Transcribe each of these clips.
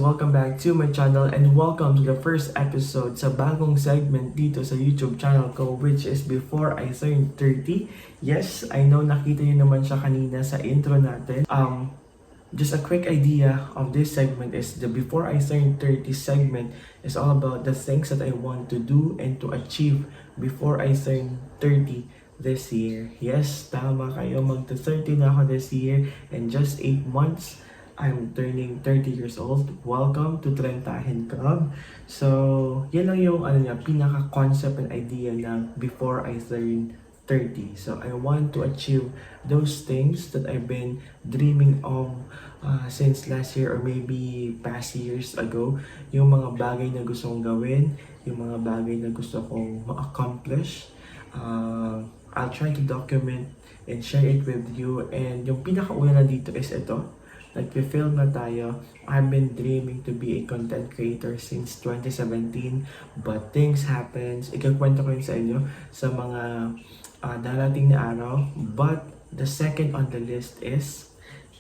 welcome back to my channel and welcome to the first episode sa bagong segment dito sa YouTube channel ko, which is Before I Turn 30. Yes, I know nakita niyo naman siya kanina sa intro natin. Just a quick idea of this segment is the Before I Turn 30 segment is all about the things that I want to do and to achieve before I turn 30 this year. Yes, tama kayo, magta-30 na ako this year and just 8 months. I'm turning 30 years old. Welcome to Trentahin Club. So, yan lang yung pinaka-concept and idea ng Before I Turn 30. So, I want to achieve those things that I've been dreaming of since last year or maybe past years ago. Yung mga bagay na gusto kong gawin, yung mga bagay na gusto kong ma-accomplish. I'll try to document and share it with you. And yung pinaka-una na dito is ito. Nag-film na tayo. I've been dreaming to be a content creator since 2017, but things happens. Ikakwento ko yun sa inyo sa mga darating na araw. But the second on the list is,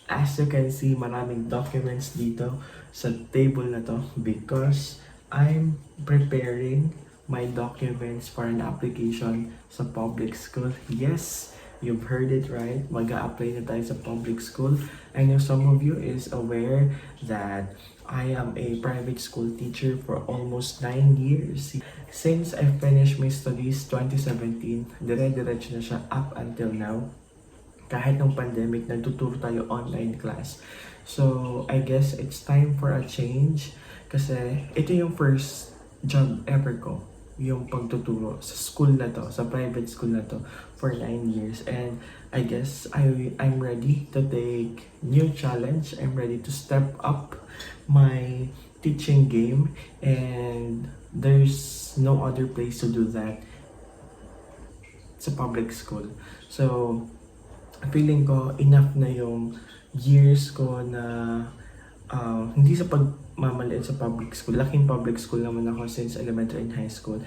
as you can see, maraming documents dito sa table na to because I'm preparing my documents for an application sa public school. Yes, you've heard it right. Mag-a-apply na tayo sa public school. I know some of you is aware that I am a private school teacher for almost 9 years. Since I finished my studies 2017, dire-diretso na siya up until now. Kahit ng pandemic, nagtuturo tayo online class. So, I guess it's time for a change. Kasi ito yung first job ever ko. Yung pagtuturo sa school na to, sa private school na to for 9 years. And I guess I'm ready to take new challenge. I'm ready to step up my teaching game. And there's no other place to do that sa public school. So, feeling ko enough na yung years ko na hindi sa pagmamaliit sa public school. Laking public school naman ako since elementary and high school.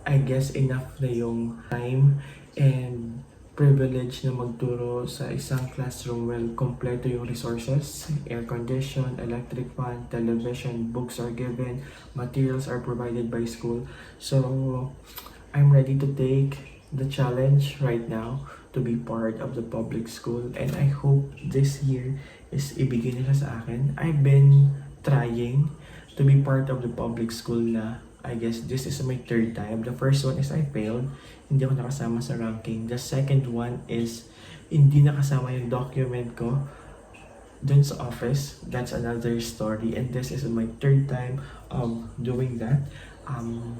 I guess enough na yung time and privilege na magturo sa isang classroom well, kompleto yung resources, air condition, electric fan, television, books are given, materials are provided by school. So, I'm ready to take the challenge right now to be part of the public school and I hope this year is ibigay nila sa akin. I've been trying to be part of the public school na I guess this is my third time. The first one is I failed. Hindi ako nakasama sa ranking. The second one is hindi nakasama yung document ko dun sa office. That's another story. And this is my third time of doing that.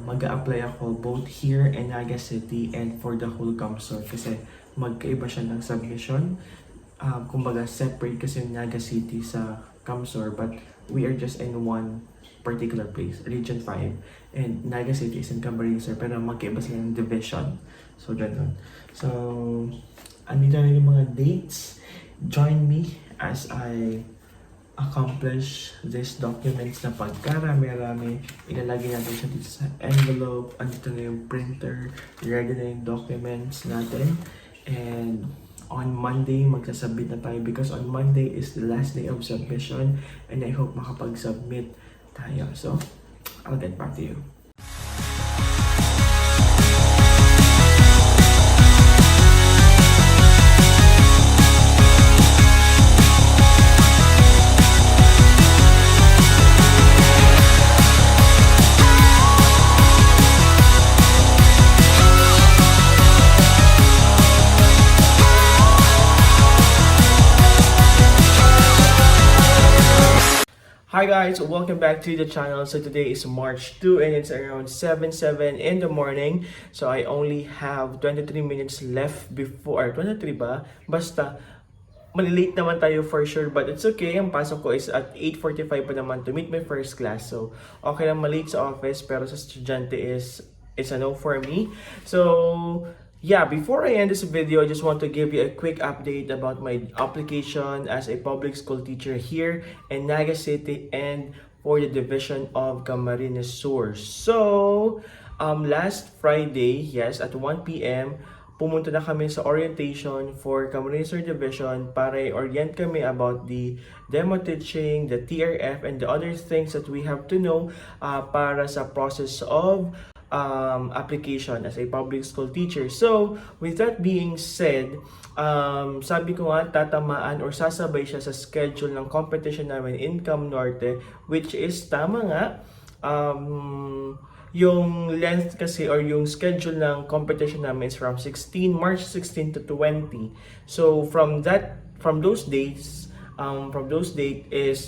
Mag-a-apply ako both here in Naga City and for the whole CAMSOR kasi magkaiba siya ng submission. Kumbaga separate kasi yung Naga City sa CAMSOR but we are just in one particular place, Region 5. And Naga City is in Camarines pero magkaiba sila ng division. So, ganun. So, andito na yung mga dates. Join me as I accomplish these documents na pagkarami-rami. Ilalagay natin siya dito sa envelope. Andito na yung printer. Ready na yung documents natin. And on Monday, magsasubmit na tayo because on Monday is the last day of submission and I hope makapag-submit tayo. So, I'll get back to you. Hi guys, welcome back to the channel. So today is March 2 and it's around 7 in the morning. So I only have 23 minutes left before, 23 ba? Basta, malilate naman tayo for sure but it's okay. Ang pasok ko is at 8:45 pa naman to meet my first class. So okay lang malate sa office pero sa estudyante it's a no for me. So yeah, before I end this video, I just want to give you a quick update about my application as a public school teacher here in Naga City and for the division of Camarines Sur. So, last Friday, yes, at 1 p.m., pumunta na kami sa orientation for Camarines Sur Division para i-orient kami about the demo teaching, the TRF, and the other things that we have to know para sa process of application as a public school teacher. So, with that being said, sabi ko nga, tatamaan or sasabay siya sa schedule ng competition namin in Cam Norte, which is tama nga, yung length kasi or yung schedule ng competition namin is from March 16 to 20. So from those dates, is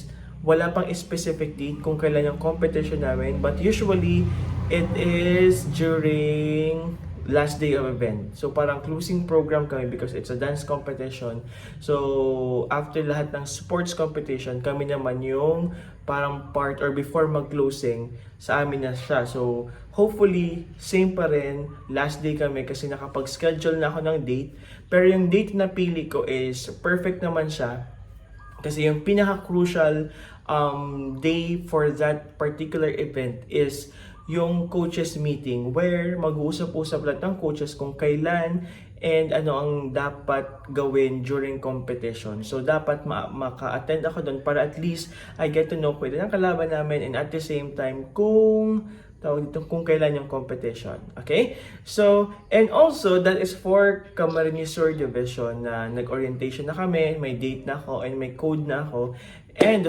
wala pang specific date kung kailan yung competition namin, but usually it is during last day of event. So parang closing program kami because it's a dance competition. So after lahat ng sports competition, kami naman yung parang part or before mag-closing sa amin na siya. So hopefully same pa rin, last day kami kasi nakapag-schedule na ako ng date. Pero yung date na pili ko is perfect naman siya kasi yung pinaka-crucial day for that particular event is yung coaches meeting where mag-uusap-usap lahat ng coaches kung kailan and ano ang dapat gawin during competition. So dapat maka-attend ako doon para at least I get to know kung ilan ang kalaban namin and at the same time kung kailan yung competition. Okay? So, and also that is for Camarines Sur Division na nag-orientation na kami, may date na ako and may code na ako. And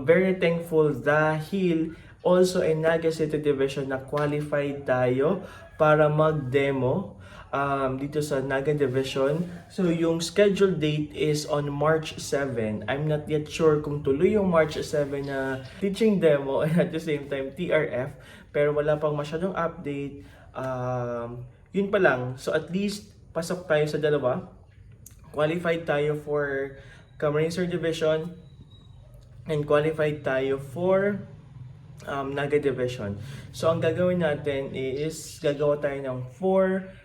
very thankful dahil also in Naga City Division na qualified tayo para mag-demo dito sa Naga Division. So yung scheduled date is on March 7. I'm not yet sure kung tuloy yung March 7 na teaching demo and at the same time TRF, pero wala pang masyadong update. Yun pa lang. So at least pasok tayo sa dalawa. Qualified tayo for Camarines Sur Division and qualified tayo for Naga Division. So ang gagawin natin is gagawa tayo ng 4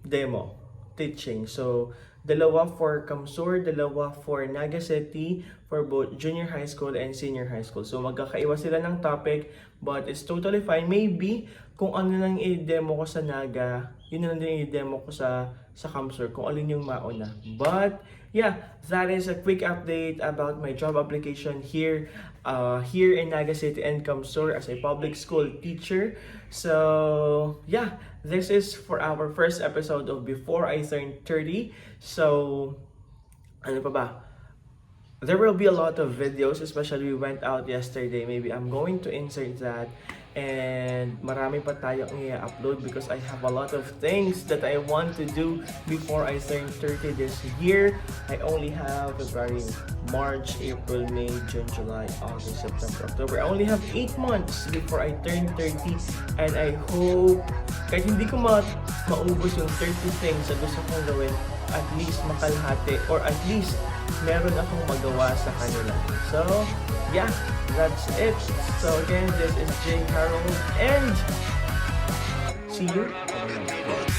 demo teaching. So dalawa for Camsur, dalawa for Naga City for both junior high school and senior high school. So magkakaiba sila ng topic but it's totally fine. Maybe kung ano lang i-demo ko sa Naga, yun na lang din i-demo ko sa Camsur kung alin yung mauna. But yeah, that is a quick update about my job application here in Naga City and Camsur as a public school teacher. So yeah, this is for our first episode of Before I Turn 30. So ano pa ba? There will be a lot of videos, especially we went out yesterday. Maybe I'm going to insert that. And marami pa tayong i-upload because I have a lot of things that I want to do before I turn 30 this year. I only have February, March, April, May, June, July, August, September, October. I only have 8 months before I turn 30 and I hope kahit hindi ko maubos yung 30 things na gusto kong gawin, at least makalahati or at least meron akong magawa sa kanila. So, yeah, that's it. So again, this is Jay Harold and see you on the next one.